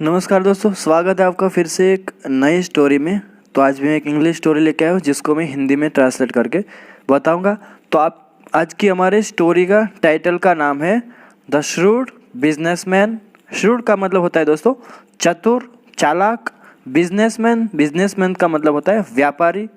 नमस्कार दोस्तों, स्वागत है आपका फिर से एक नई स्टोरी में। तो आज मैं एक इंग्लिश स्टोरी लेके आया हूँ जिसको मैं हिंदी में ट्रांसलेट करके बताऊंगा। तो आप आज की हमारे स्टोरी का टाइटल का नाम है द श्रूड बिजनेसमैन। श्रूड का मतलब होता है दोस्तों चतुर, चालाक। बिजनेसमैन का मतलब होता है व्यापारी।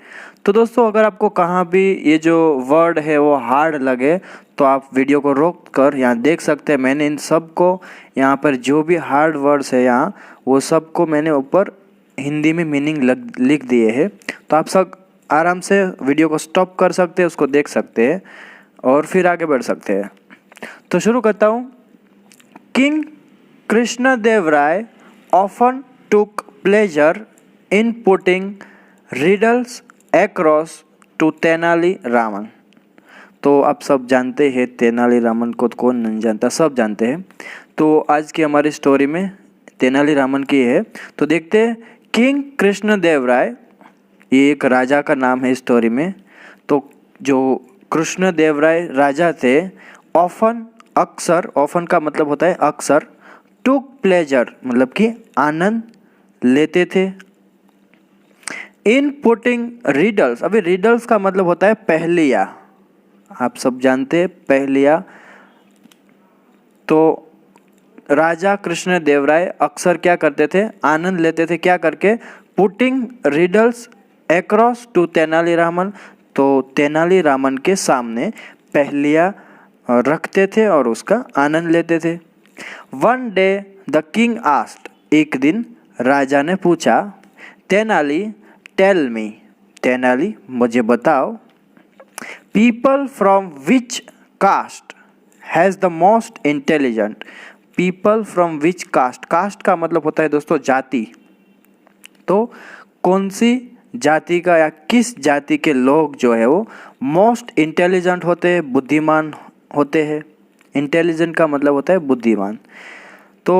तो दोस्तों अगर आपको कहाँ भी ये जो वर्ड है वो हार्ड लगे तो आप वीडियो को रोक कर यहाँ देख सकते हैं। मैंने इन सब को यहाँ पर जो भी हार्ड वर्ड्स है यहाँ वो सब को मैंने ऊपर हिंदी में मीनिंग लिख दिए हैं। तो आप सब आराम से वीडियो को स्टॉप कर सकते हैं, उसको देख सकते हैं और फिर आगे बढ़ सकते हैं। तो शुरू करता हूँ। King Krishnadevaraya often took pleasure in putting riddles across to Tenali Raman. तो आप सब जानते हैं तेनाली रामन को, तो कौन नहीं जानता, सब जानते हैं। तो आज की हमारी स्टोरी में तेनाली रामन की है। तो देखते हैं किंग कृष्णदेवराय, ये एक राजा का नाम है स्टोरी में। तो जो कृष्णदेवराय राजा थे, ऑफन अक्सर, ऑफन का मतलब होता है अक्सर, टुक प्लेजर मतलब कि आनंद लेते थे इन पुटिंग रिडल्स। अभी रिडल्स का मतलब होता है पहेलियाँ, आप सब जानते हैं पहेलियाँ। तो राजा कृष्णदेवराय अक्सर क्या करते थे, आनंद लेते थे क्या करके, putting riddles across to Tenaliraman. तो तेनालीरामन के सामने पहेलियाँ रखते थे और उसका आनंद लेते थे। One day the king asked, एक दिन राजा ने पूछा, तेनाली टेल मी, तेनाली मुझे बताओ, people from which caste has the most intelligent. People from which caste, caste का मतलब होता है दोस्तों जाति। तो कौन सी जाति का या किस जाति के लोग जो है वो मोस्ट इंटेलिजेंट होते हैं, बुद्धिमान होते हैं। इंटेलिजेंट का मतलब होता है बुद्धिमान। तो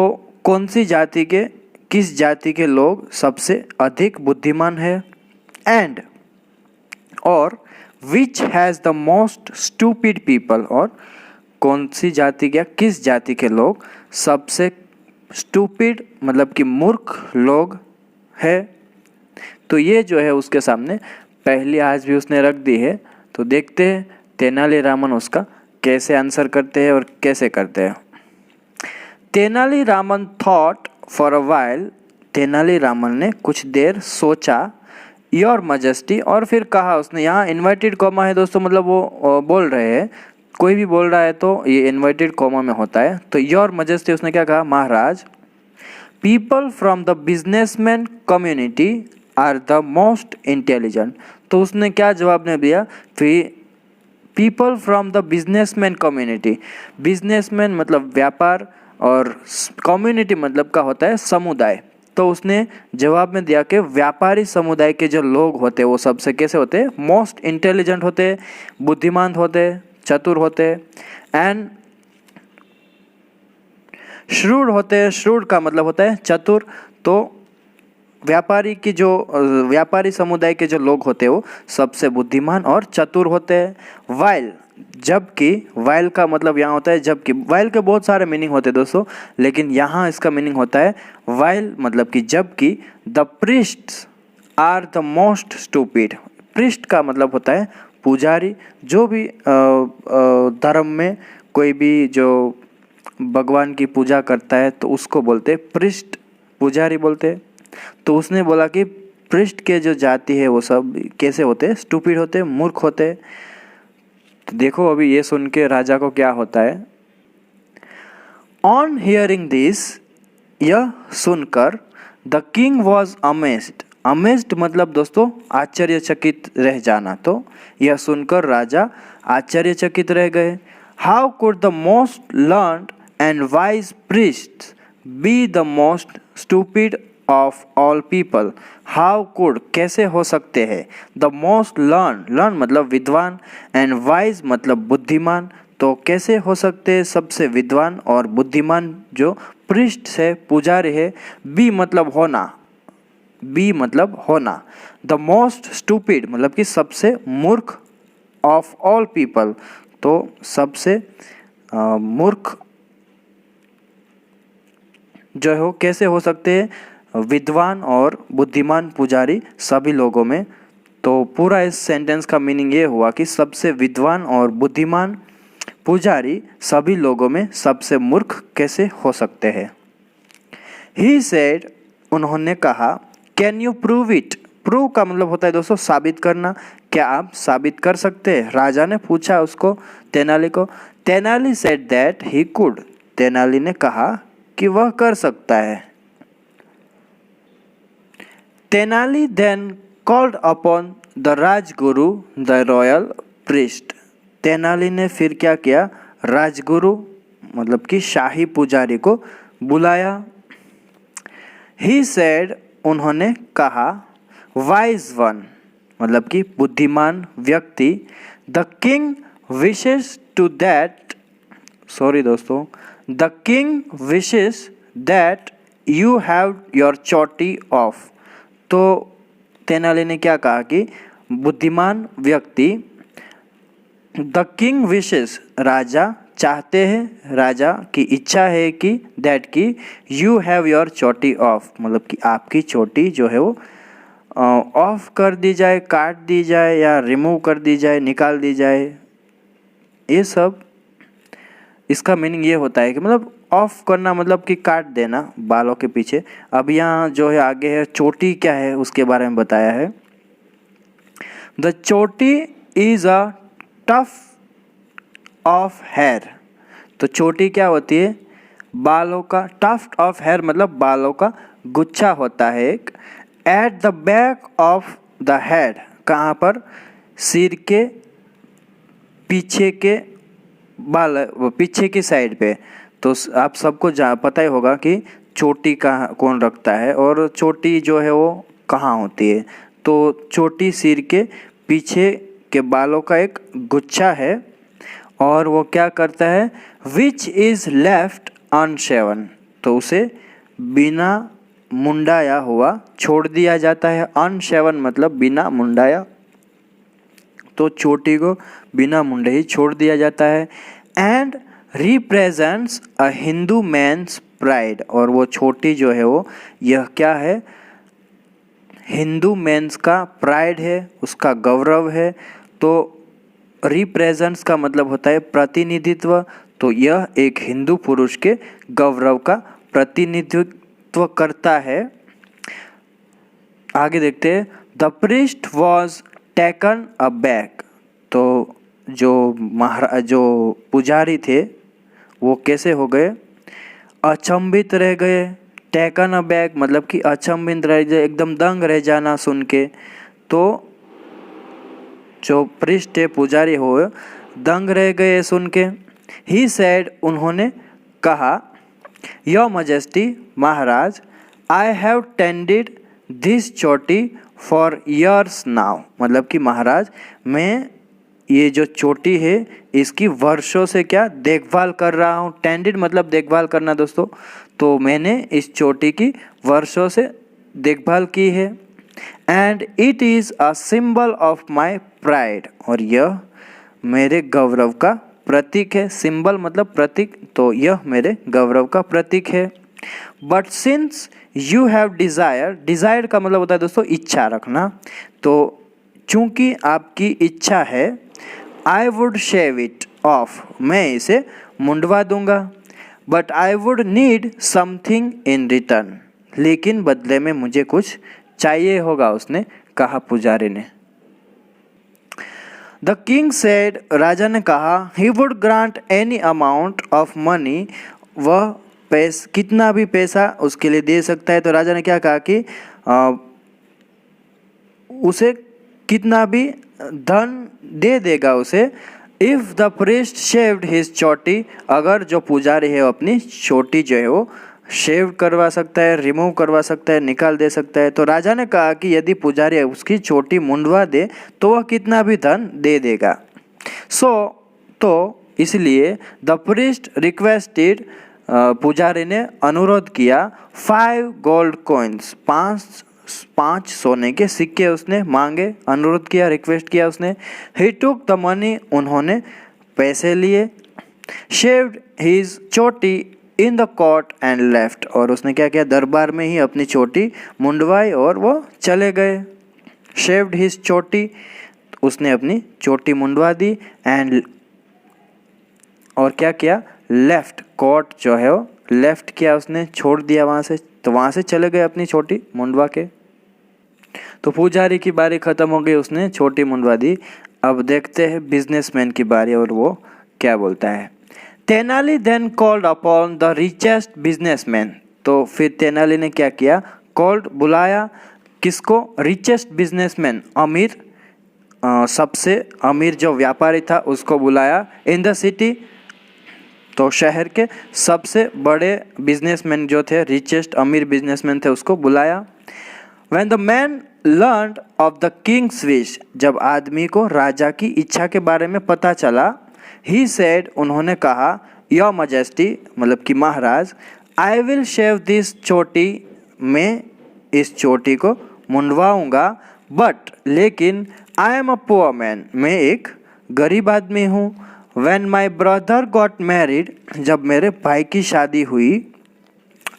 कौन सी जाति के, किस जाति के लोग सबसे अधिक बुद्धिमान है, एंड और which has the most stupid people, और कौन सी जाति या किस जाति के लोग सबसे स्टूपिड मतलब कि मूर्ख लोग है। तो ये जो है उसके सामने पहली आज भी उसने रख दी है। तो देखते हैं तेनालीरामन उसका कैसे आंसर करते हैं और कैसे करते हैं। Tenali Raman thought for a while, Tenali Raman ने कुछ देर सोचा, योर मजेस्टी, और फिर कहा उसने, यहाँ इन्वर्टेड कॉमा है दोस्तों, मतलब वो बोल रहे हैं, कोई भी बोल रहा है तो ये इन्वर्टेड कॉमा में होता है। तो योर मजेस्टी उसने क्या कहा, महाराज, people from the businessman community are the most intelligent. तो उसने क्या जवाब ने दिया, फिर people from the businessman community, businessman मतलब व्यापार और कम्युनिटी मतलब का होता है समुदाय। तो उसने जवाब में दिया कि व्यापारी समुदाय के जो लोग होते हैं वो सबसे कैसे होते हैं, मोस्ट इंटेलिजेंट होते हैं, बुद्धिमान होते हैं, चतुर होते हैं, एंड श्रूड होते हैं। श्रूड का मतलब होता है चतुर। तो व्यापारी की जो व्यापारी समुदाय के जो लोग होते हैं वो सबसे बुद्धिमान और चतुर होते हैं। वाइल, जबकि, वाइल का मतलब यहाँ होता है जबकि। वाइल के बहुत सारे मीनिंग होते हैं दोस्तों, लेकिन यहाँ इसका मीनिंग होता है वाइल मतलब कि जबकि, the priests are the most stupid. Priest का मतलब होता है पुजारी, जो भी धर्म में कोई भी जो भगवान की पूजा करता है तो उसको बोलते हैं प्रीस्ट, पुजारी बोलते हैं। तो उसने बोला कि प्रीस्ट के जो जाति है वो सब कैसे होते हैं, स्टूपिड होते हैं, मूर्ख होते हैं। तो देखो अभी ये सुन के राजा को क्या होता है। ऑन हियरिंग दिस, यह सुनकर, the king was amazed. Amazed मतलब दोस्तों आश्चर्यचकित रह जाना। तो यह सुनकर राजा आश्चर्यचकित रह गए। How could the most learned and wise priest be the most stupid of all people. How could कैसे हो सकते हैं, द मोस्ट लर्न मतलब विद्वान, एंड वाइज मतलब बुद्धिमान। तो कैसे हो सकते हैं सबसे विद्वान और बुद्धिमान जो प्रीस्ट है, पुजारी है, बी मतलब होना, बी मतलब होना, द मोस्ट स्टूपिड मतलब कि सबसे मूर्ख, ऑफ ऑल पीपल तो सबसे मूर्ख जो हो कैसे हो सकते हैं, विद्वान और बुद्धिमान पुजारी सभी लोगों में। तो पूरा इस सेंटेंस का मीनिंग ये हुआ कि सबसे विद्वान और बुद्धिमान पुजारी सभी लोगों में सबसे मूर्ख कैसे हो सकते हैं। ही सेड, उन्होंने कहा, can you prove it. Prove का मतलब होता है दोस्तों साबित करना। क्या आप साबित कर सकते हैं? राजा ने पूछा उसको, तेनाली को। Tenali said that he could. Tenali ने कहा कि वह कर सकता है। Tenali then called upon the rajguru the royal priest. Tenali ने फिर क्या किया? राजगुरु मतलब कि शाही पुजारी को बुलाया। ही सेड, उन्होंने कहा, वाइज वन मतलब कि बुद्धिमान व्यक्ति, the king wishes to that, sorry दोस्तों, the king wishes that you have your choti off. तो तेनाली ने क्या कहा कि बुद्धिमान व्यक्ति, द किंग विशेस राजा चाहते हैं, राजा की इच्छा है कि दैट की you have your choti of मतलब कि आपकी चोटी जो है वो ऑफ कर दी जाए, काट दी जाए या रिमूव कर दी जाए, निकाल दी जाए। ये सब इसका मीनिंग ये होता है कि मतलब ऑफ करना मतलब कि काट देना बालों के पीछे। अब यहाँ जो है आगे है चोटी क्या है उसके बारे में बताया है। The choti is a tuft of hair. तो चोटी क्या होती है? बालों का, टफ्ट ऑफ हेयर मतलब बालों का गुच्छा होता है एक। At the back of the head, कहाँ पर? सिर के पीछे के बाल, पीछे की साइड पे। तो आप सबको पता ही होगा कि चोटी कहाँ कौन रखता है और चोटी जो है वो कहाँ होती है। तो चोटी सिर के पीछे के बालों का एक गुच्छा है और वो क्या करता है? Which is left unshaven. तो उसे बिना मुंडाया हुआ छोड़ दिया जाता है। अनशेवन मतलब बिना मुंडाया, तो चोटी को बिना मुंडे ही छोड़ दिया जाता है। And represents a Hindu man's pride. और वो चोटी जो है वो यह क्या है? हिंदू मैन्स का प्राइड है, उसका गौरव है। तो रिप्रेजेंट्स का मतलब होता है प्रतिनिधित्व। तो यह एक हिंदू पुरुष के गौरव का प्रतिनिधित्व करता है। आगे देखते हैं। The priest was taken aback. तो जो पुजारी थे वो कैसे हो गए? अचंभित रह गए। टेकन अबैक मतलब कि अचंभित रह गए, एकदम दंग रह जाना सुन के। तो जो प्रीस्ट है, पुजारी हो, दंग रह गए सुन के। ही सेड, उन्होंने कहा, your majesty Maharaj, I have tended this चोटी फॉर ईयर्स नाउ। मतलब कि महाराज मैं ये जो चोटी है इसकी वर्षों से क्या देखभाल कर रहा हूँ। टेंडेड मतलब देखभाल करना दोस्तों। तो मैंने इस चोटी की वर्षों से देखभाल की है। And it is a symbol of my pride. और यह मेरे गौरव का प्रतीक है। सिंबल मतलब प्रतीक, तो यह मेरे गौरव का प्रतीक है। But since you have desire, desire का मतलब होता है दोस्तों इच्छा रखना। तो चूंकि आपकी इच्छा है, I would shave it off, मैं इसे मुंडवा दूंगा। But I would need something in return, लेकिन बदले में मुझे कुछ चाहिए होगा, उसने कहा पुजारी ने। द किंग सेड, राजा ने कहा, he would grant any amount of money, वह कितना भी पैसा उसके लिए दे सकता है। तो राजा ने क्या कहा कि उसे कितना भी धन दे देगा उसे। If the priest shaved his चोटी, अगर जो पुजारी है अपनी चोटी जो है वो शेव करवा सकता है, रिमूव करवा सकता है, निकाल दे सकता है। तो राजा ने कहा कि यदि पुजारी उसकी चोटी मुंडवा दे तो वह कितना भी धन दे देगा। तो इसलिए द प्रीस्ट रिक्वेस्टेड, पुजारी ने अनुरोध किया, 5 गोल्ड कॉइन्स, 5 सोने के सिक्के उसने मांगे, अनुरोध किया, रिक्वेस्ट किया उसने। ही टुक द मनी, उन्होंने पैसे लिए। शेव्ड हिज चोटी in the court and left, और उसने क्या किया, दरबार में ही अपनी चोटी मुंडवाई और वो चले गए। शेव्ड हिज चोटी, उसने अपनी चोटी मुंडवा दी, एंड और क्या किया, लेफ्ट, कोर्ट जो है वो लेफ्ट किया, उसने छोड़ दिया वहाँ से, तो वहाँ से चले गए अपनी चोटी मुंडवा के। तो पुजारी की बारी ख़त्म हो गई, उसने छोटी मुंडवा दी। अब देखते हैं बिजनेसमैन की बारी और वो क्या बोलता है। Tenali then called upon the richest businessman, तो फिर तेनाली ने क्या किया, कॉल्ड बुलाया, किसको, रिचेस्ट बिजनेसमैन, अमीर, सबसे अमीर जो व्यापारी था उसको बुलाया, इन द सिटी, तो शहर के सबसे बड़े बिजनेसमैन जो थे, रिचेस्ट अमीर बिजनेसमैन थे, उसको बुलाया। When the man learned of the king's wish, जब आदमी को राजा की इच्छा के बारे में पता चला, he said, उन्होंने कहा, Your Majesty, मतलब कि महाराज, I will shave this चोटी, मैं इस चोटी को मुंडवाऊंगा, but लेकिन I am a poor man, मैं एक गरीब आदमी हूँ। When my brother got married, जब मेरे भाई की शादी हुई,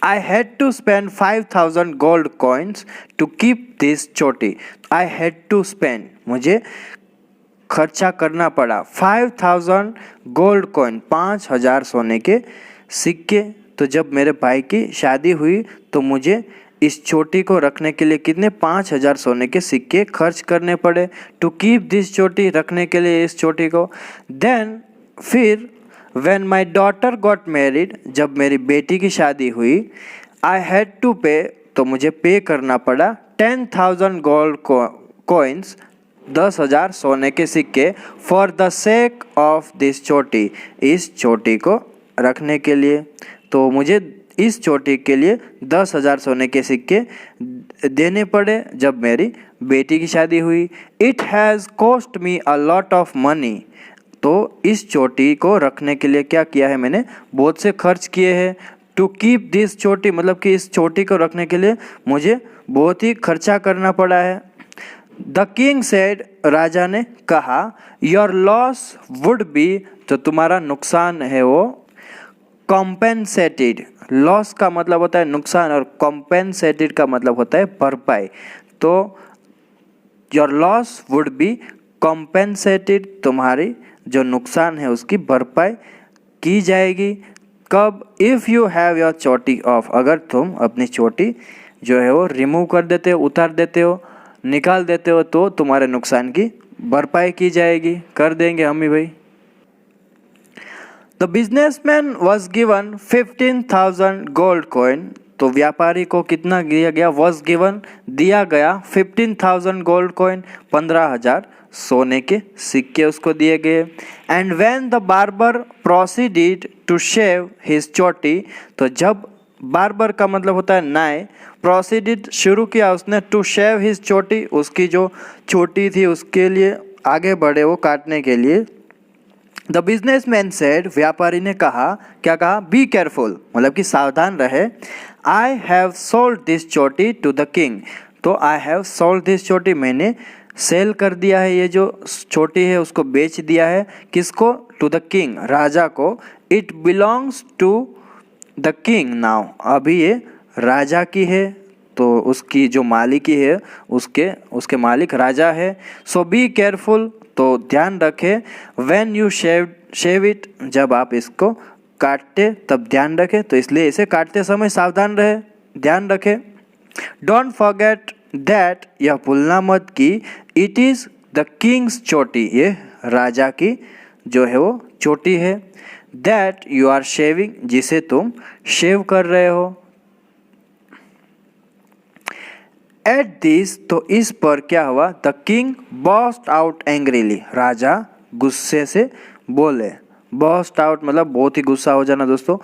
I had to spend 5,000 gold coins to keep this चोटी। I had to spend, मुझे खर्चा करना पड़ा 5,000 गोल्ड कॉइन, 5,000 सोने के सिक्के। तो जब मेरे भाई की शादी हुई तो मुझे इस चोटी को रखने के लिए कितने, 5,000 सोने के सिक्के खर्च करने पड़े, टू कीप दिस चोटी, रखने के लिए इस चोटी को। देन फिर When my daughter got married, जब मेरी बेटी की शादी हुई, I had to pay, तो मुझे पे करना पड़ा 10,000 गोल्ड coins, 10,000 सोने के सिक्के, for the sake of this चोटी, इस चोटी को रखने के लिए। तो मुझे इस चोटी के लिए 10,000 सोने के सिक्के देने पड़े जब मेरी बेटी की शादी हुई। It has cost me a lot of money, तो इस चोटी को रखने के लिए क्या किया है मैंने, बहुत से खर्च किए हैं। टू कीप दिस चोटी, मतलब कि इस चोटी को रखने के लिए मुझे बहुत ही खर्चा करना पड़ा है। द किंग सेड, राजा ने कहा, योर लॉस वुड बी, जो तुम्हारा नुकसान है वो कॉम्पेंसेटेड, लॉस का मतलब होता है नुकसान और कॉम्पेंसेटेड का मतलब होता है भरपाई। तो your loss would be compensated, तुम्हारी जो नुकसान है उसकी भरपाई की जाएगी। कब, if you have your choti of, अगर तुम अपनी चोटी जो है वो रिमूव कर देते हो, उतार देते हो, निकाल देते हो, तो तुम्हारे नुकसान की भरपाई की जाएगी, कर देंगे हम ही भाई। The businessman was given 15,000 gold coin, तो व्यापारी को कितना दिया गया, वॉज गिवन, दिया गया 15,000 गोल्ड कॉइन, 15,000 सोने के सिक्के उसको दिए गए। And when the barber proceeded to shave his choti, तो जब बार्बर का मतलब होता है नाई, प्रोसीडेड शुरू किया उसने, टू शेव हिज चोटी, उसकी जो चोटी थी उसके लिए आगे बढ़े वो काटने के लिए। द बिजनेसमैन सेड, व्यापारी ने कहा, क्या कहा, बी केयरफुल, मतलब कि सावधान रहे। आई हैव सोल्ड दिस चोटी टू द किंग, तो आई हैव सोल्ड दिस चोटी, मैंने सेल कर दिया है, ये जो चोटी है उसको बेच दिया है, किसको, टू द किंग, राजा को। It belongs to the king now, अभी ये राजा की है, तो उसकी जो मालिकी है उसके मालिक राजा है। सो बी केयरफुल, तो ध्यान रखें। व्हेन यू शेव इट, जब आप इसको काटते तब ध्यान रखें, तो इसलिए इसे काटते समय सावधान रहे, ध्यान रखें। डोंट फॉरगेट दैट, यह भूलना मत कि इट इज़ द किंग्स चोटी, ये राजा की जो है वो चोटी है। दैट यू आर शेविंग, जिसे तुम शेव कर रहे हो। एट दिस, तो इस पर क्या हुआ, the king burst out angrily, राजा गुस्से से बोले। बर्स्ट आउट मतलब बहुत ही गुस्सा हो जाना दोस्तों।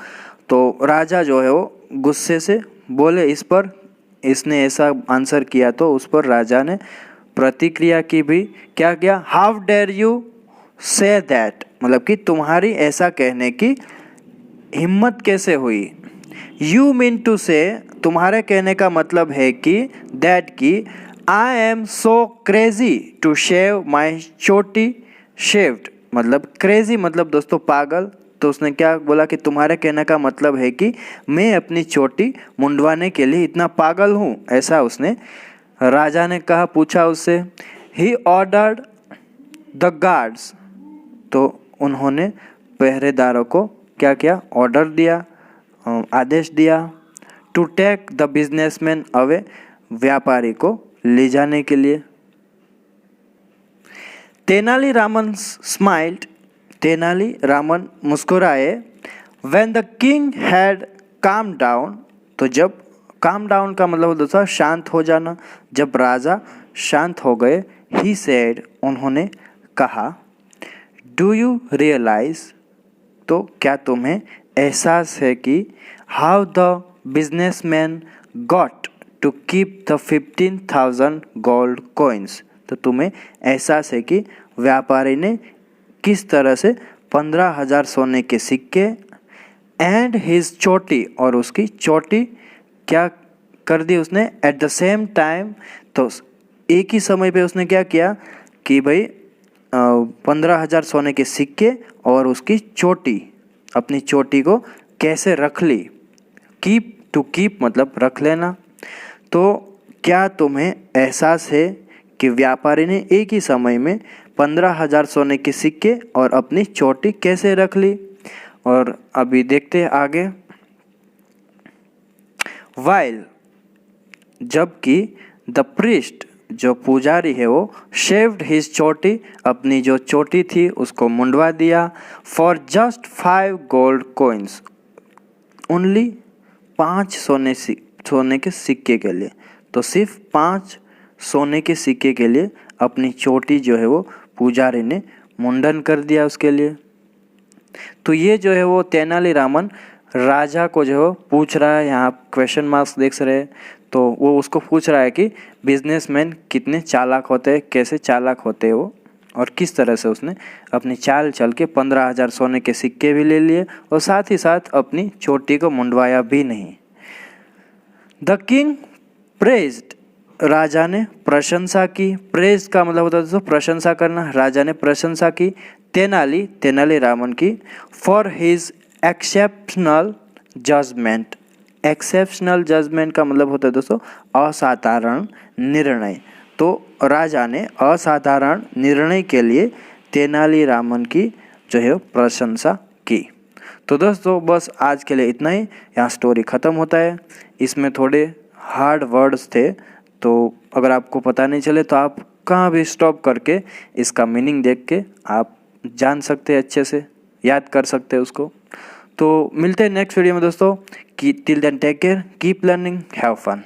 तो राजा जो है वो गुस्से से बोले इस पर, इसने ऐसा आंसर किया तो उस पर राजा ने प्रतिक्रिया की भी। क्या किया, how dare you say that, मतलब कि तुम्हारी ऐसा कहने की हिम्मत कैसे हुई। यू मीन टू से, तुम्हारे कहने का मतलब है कि दैट की I am so crazy to shave my choti shaved, मतलब क्रेजी मतलब दोस्तों पागल, तो उसने क्या बोला कि तुम्हारे कहने का मतलब है कि मैं अपनी चोटी मुंडवाने के लिए इतना पागल हूँ, ऐसा उसने राजा ने कहा, पूछा उससे। ही ऑर्डर्ड द गार्ड्स, तो उन्होंने पहरेदारों को क्या किया, ऑर्डर दिया, आदेश दिया, to take the businessman away, व्यापारी को ले जाने के लिए। तेनालीरामन स्माइल्ड, तेनालीरामन मुस्कुराए। When the king had calm down, तो जब काम डाउन का मतलब होता था शांत हो जाना, जब राजा शांत हो गए, ही सेड, उन्होंने कहा, डू यू रियलाइज, तो क्या तुम्हें एहसास है कि how the businessman got to keep the 15,000 gold coins, तो तुम्हें एहसास है कि व्यापारी ने किस तरह से 15,000 सोने के सिक्के एंड हिज चोटी, और उसकी चोटी क्या कर दी उसने, एट द सेम टाइम, तो एक ही समय पे उसने क्या किया कि भाई 15,000 सोने के सिक्के और उसकी चोटी, अपनी चोटी को कैसे रख ली। कीप, टू कीप मतलब रख लेना। तो क्या तुम्हें एहसास है कि व्यापारी ने एक ही समय में 15,000 सोने के सिक्के और अपनी चोटी कैसे रख ली। और अभी देखते हैं आगे। वाइल, जबकि द प्रीस्ट, जो पुजारी है वो, शेव्ड हिज चोटी, अपनी जो चोटी थी उसको मुंडवा दिया, for just 5 gold coins, only 5 सोने के सिक्के के लिए, तो सिर्फ 5 सोने के सिक्के के लिए अपनी चोटी जो है वो पुजारी ने मुंडन कर दिया उसके लिए। तो ये जो है वो तेनालीरामन राजा को जो है पूछ रहा है, यहाँ क्वेश्चन मार्क्स देख रहे हैं, तो वो उसको पूछ रहा है कि बिजनेसमैन कितने चालाक होते हैं, कैसे चालाक होते हैं वो, और किस तरह से उसने अपनी चाल चल के 15,000 सोने के सिक्के भी ले लिए और साथ ही साथ अपनी चोटी को मुंडवाया भी नहीं। द किंग प्रेज्ड, राजा ने प्रशंसा की। प्रेज का मतलब होता है प्रशंसा करना, राजा ने प्रशंसा की तेनालीरामन की, for his exceptional judgement. Exceptional judgement का मतलब होता है दोस्तों असाधारण निर्णय। तो राजा ने असाधारण निर्णय के लिए तेनालीरामन की जो है प्रशंसा की। तो दोस्तों बस आज के लिए इतना ही, यहाँ स्टोरी ख़त्म होता है। इसमें थोड़े हार्ड वर्ड्स थे, तो अगर आपको पता नहीं चले तो आप कहाँ भी स्टॉप करके इसका मीनिंग देख के आप जान सकते हैं, अच्छे से याद कर सकते हैं उसको। तो मिलते हैं नेक्स्ट वीडियो में दोस्तों। Till then take care, keep learning, have fun.